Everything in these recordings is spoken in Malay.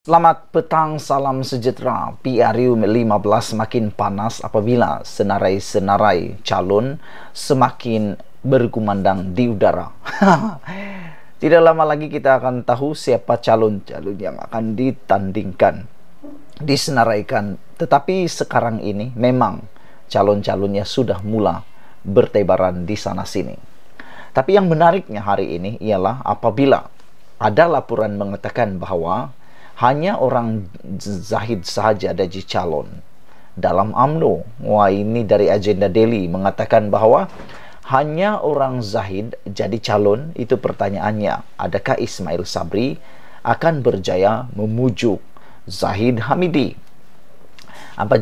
Selamat petang, salam sejahtera. PRU 15 semakin panas apabila senarai-senarai calon semakin berkumandang di udara. Tidak lama lagi kita akan tahu siapa calon-calon yang akan ditandingkan, disenaraikan. Tetapi sekarang ini memang calon-calonnya sudah mula bertebaran di sana-sini. Tapi yang menariknya hari ini ialah apabila ada laporan mengatakan bahwa hanya orang Zahid sahaja ada di calon dalam UMNO. Wah, ini dari Agenda Daily mengatakan bahwa hanya orang Zahid jadi calon. Itu pertanyaannya, adakah Ismail Sabri akan berjaya memujuk Zahid Hamidi? Apa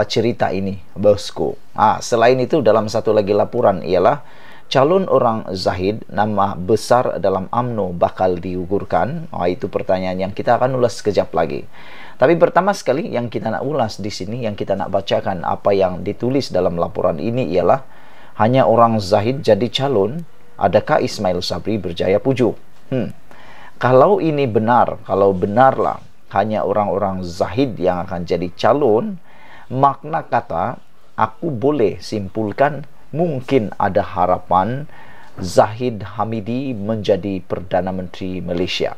cerita ini, bosku? Selain itu, dalam satu lagi laporan ialah calon orang Zahid, nama besar dalam UMNO bakal digugurkan. Itu pertanyaan yang kita akan ulas sekejap lagi. Tapi pertama sekali yang kita nak ulas di sini, yang kita nak bacakan apa yang ditulis dalam laporan ini ialah hanya orang Zahid jadi calon, adakah Ismail Sabri berjaya pujuk? Kalau ini benar, kalau benarlah hanya orang-orang Zahid yang akan jadi calon, makna kata aku boleh simpulkan mungkin ada harapan Zahid Hamidi menjadi Perdana Menteri Malaysia.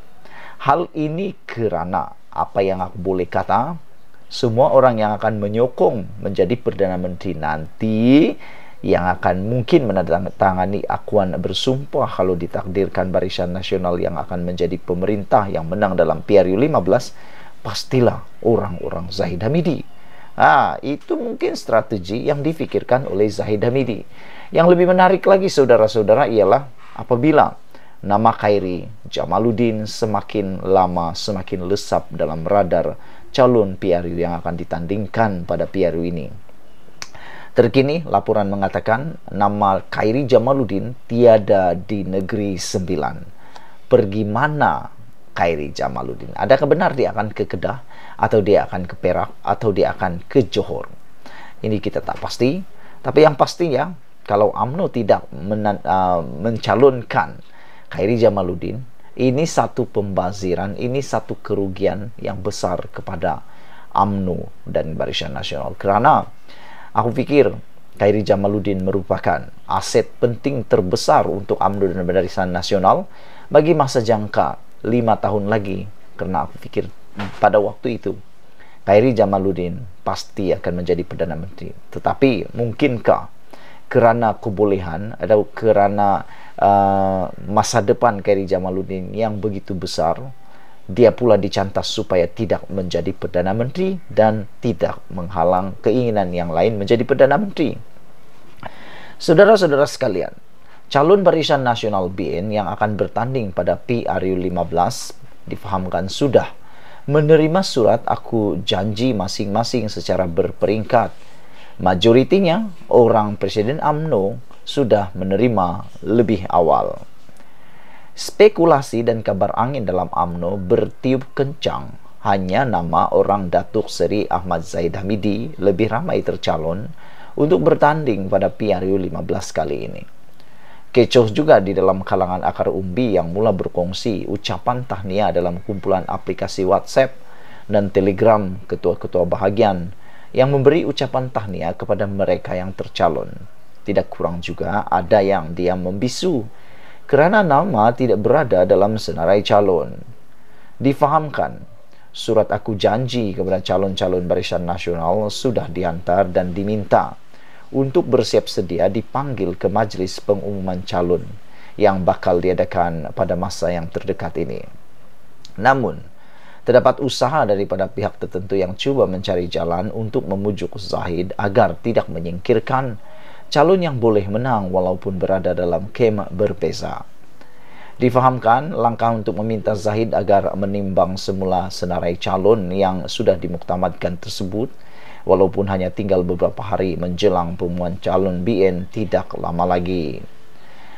Hal ini kerana apa yang aku boleh kata, semua orang yang akan menyokong menjadi Perdana Menteri nanti, yang akan mungkin menandatangani akuan bersumpah kalau ditakdirkan Barisan Nasional yang akan menjadi pemerintah yang menang dalam PRU 15, pastilah orang-orang Zahid Hamidi. Itu mungkin strategi yang difikirkan oleh Zahid Hamidi. Yang lebih menarik lagi, saudara-saudara, ialah apabila nama Khairi Jamaluddin semakin lama semakin lesap dalam radar calon PRU yang akan ditandingkan pada PRU ini. Terkini laporan mengatakan nama Khairi Jamaluddin tiada di Negeri Sembilan. Pergi mana Khairi Jamaluddin? Adakah benar dia akan ke Kedah, atau dia akan ke Perak, atau dia akan ke Johor? Ini kita tak pasti. Tapi yang pastinya, kalau UMNO tidak mencalonkan Khairi Jamaluddin, ini satu pembaziran, ini satu kerugian yang besar kepada UMNO dan Barisan Nasional. Kerana aku fikir Khairi Jamaluddin merupakan aset penting terbesar untuk UMNO dan Barisan Nasional bagi masa jangka 5 tahun lagi. Kerana aku fikir pada waktu itu Khairi Jamaluddin pasti akan menjadi Perdana Menteri. Tetapi mungkinkah kerana kebolehan atau kerana masa depan Khairi Jamaluddin yang begitu besar, dia pula dicantas supaya tidak menjadi Perdana Menteri dan tidak menghalang keinginan yang lain menjadi Perdana Menteri? Saudara-saudara sekalian, calon Barisan Nasional BN yang akan bertanding pada PRU 15 difahamkan sudah menerima surat aku janji masing-masing secara berperingkat. Majoritinya orang Presiden UMNO sudah menerima lebih awal. Spekulasi dan kabar angin dalam UMNO bertiup kencang. Hanya nama orang Datuk Seri Ahmad Zahid Hamidi lebih ramai tercalon untuk bertanding pada PRU 15 kali ini. Kecoh juga di dalam kalangan akar umbi yang mula berkongsi ucapan tahniah dalam kumpulan aplikasi WhatsApp dan Telegram ketua-ketua bahagian yang memberi ucapan tahniah kepada mereka yang tercalon. Tidak kurang juga ada yang diam membisu kerana nama tidak berada dalam senarai calon. Difahamkan, surat aku janji kepada calon-calon Barisan Nasional sudah dihantar dan diminta untuk bersiap sedia dipanggil ke majlis pengumuman calon yang bakal diadakan pada masa yang terdekat ini. Namun, terdapat usaha daripada pihak tertentu yang cuba mencari jalan untuk memujuk Zahid agar tidak menyingkirkan calon yang boleh menang walaupun berada dalam kem berbeza. Difahamkan, langkah untuk meminta Zahid agar menimbang semula senarai calon yang sudah dimuktamadkan tersebut, walaupun hanya tinggal beberapa hari menjelang pengumuman calon BN tidak lama lagi.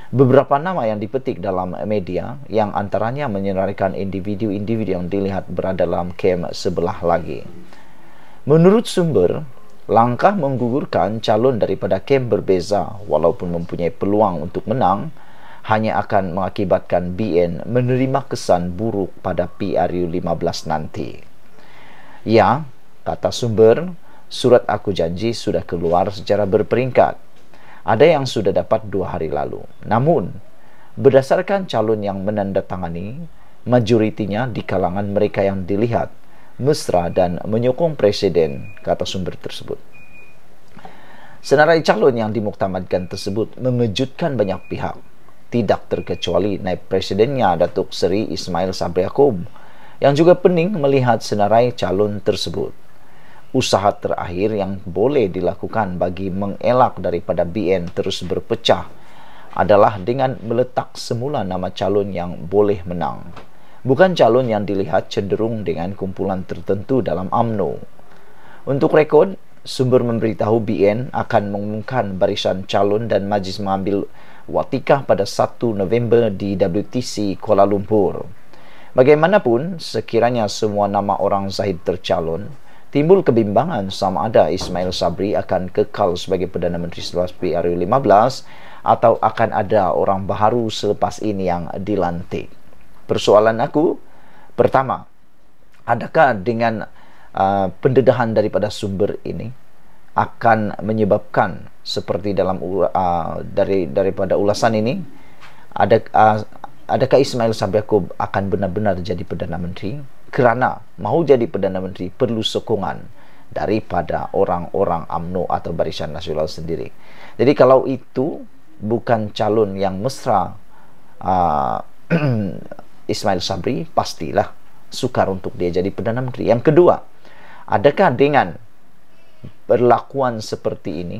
Beberapa nama yang dipetik dalam media yang antaranya menyenaraikan individu-individu yang dilihat berada dalam kem sebelah lagi. Menurut sumber, langkah menggugurkan calon daripada kem berbeza walaupun mempunyai peluang untuk menang hanya akan mengakibatkan BN menerima kesan buruk pada PRU 15 nanti. Ya, kata sumber, surat aku janji sudah keluar secara berperingkat. Ada yang sudah dapat 2 hari lalu. Namun, berdasarkan calon yang menandatangani, majoritinya di kalangan mereka yang dilihat mesra dan menyokong presiden, kata sumber tersebut. Senarai calon yang dimuktamadkan tersebut mengejutkan banyak pihak, tidak terkecuali naib presidennya Datuk Seri Ismail Sabri Yaakob, yang juga pening melihat senarai calon tersebut. Usaha terakhir yang boleh dilakukan bagi mengelak daripada BN terus berpecah adalah dengan meletak semula nama calon yang boleh menang, bukan calon yang dilihat cenderung dengan kumpulan tertentu dalam UMNO. Untuk rekod, sumber memberitahu BN akan mengumumkan barisan calon dan majlis mengambil watikah pada 1 November di WTC Kuala Lumpur. Bagaimanapun, sekiranya semua nama orang Zahid tercalon, timbul kebimbangan sama ada Ismail Sabri akan kekal sebagai Perdana Menteri selepas PRU 15 atau akan ada orang baru selepas ini yang dilantik. Persoalan aku, pertama, adakah dengan pendedahan daripada sumber ini akan menyebabkan seperti dalam daripada ulasan ini, adakah Ismail Sabri Yaakob akan benar-benar jadi Perdana Menteri? Kerana mau jadi Perdana Menteri perlu sokongan daripada orang-orang UMNO atau Barisan Nasional sendiri. Jadi kalau itu bukan calon yang mesra Ismail Sabri, pastilah sukar untuk dia jadi Perdana Menteri. Yang kedua, adakah dengan perlakuan seperti ini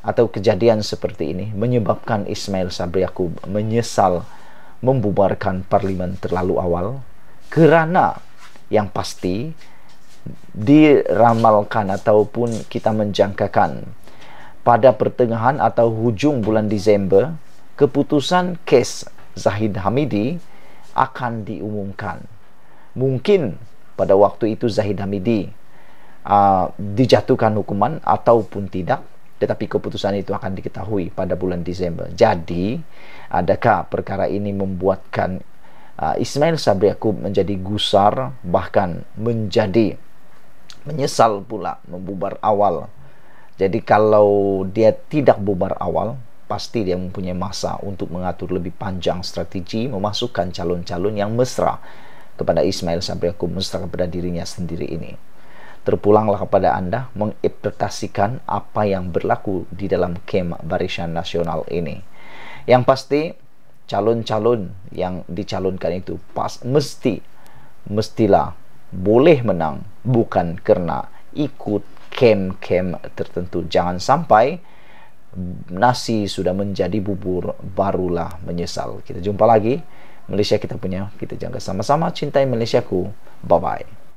atau kejadian seperti ini menyebabkan Ismail Sabri Yaakob menyesal membubarkan parlimen terlalu awal? Kerana yang pasti diramalkan ataupun kita menjangkakan pada pertengahan atau hujung bulan Disember, keputusan kes Zahid Hamidi akan diumumkan. Mungkin pada waktu itu Zahid Hamidi dijatuhkan hukuman ataupun tidak, tetapi keputusan itu akan diketahui pada bulan Disember. Jadi, adakah perkara ini membuatkan Ismail Sabri Yaakob menjadi gusar, bahkan menjadi menyesal pula membubar awal? Jadi kalau dia tidak bubar awal, pasti dia mempunyai masa untuk mengatur lebih panjang strategi memasukkan calon-calon yang mesra kepada Ismail Sabri Yaakob, mesra kepada dirinya sendiri ini. Terpulanglah kepada Anda menginterpretasikan apa yang berlaku di dalam kem Barisan Nasional ini. Yang pasti, calon-calon yang dicalonkan itu mestilah boleh menang, bukan kerana ikut kem-kem tertentu. Jangan sampai nasi sudah menjadi bubur barulah menyesal. Kita jumpa lagi. Malaysia kita punya, kita jaga sama-sama. Cintai Malaysiaku. Bye-bye.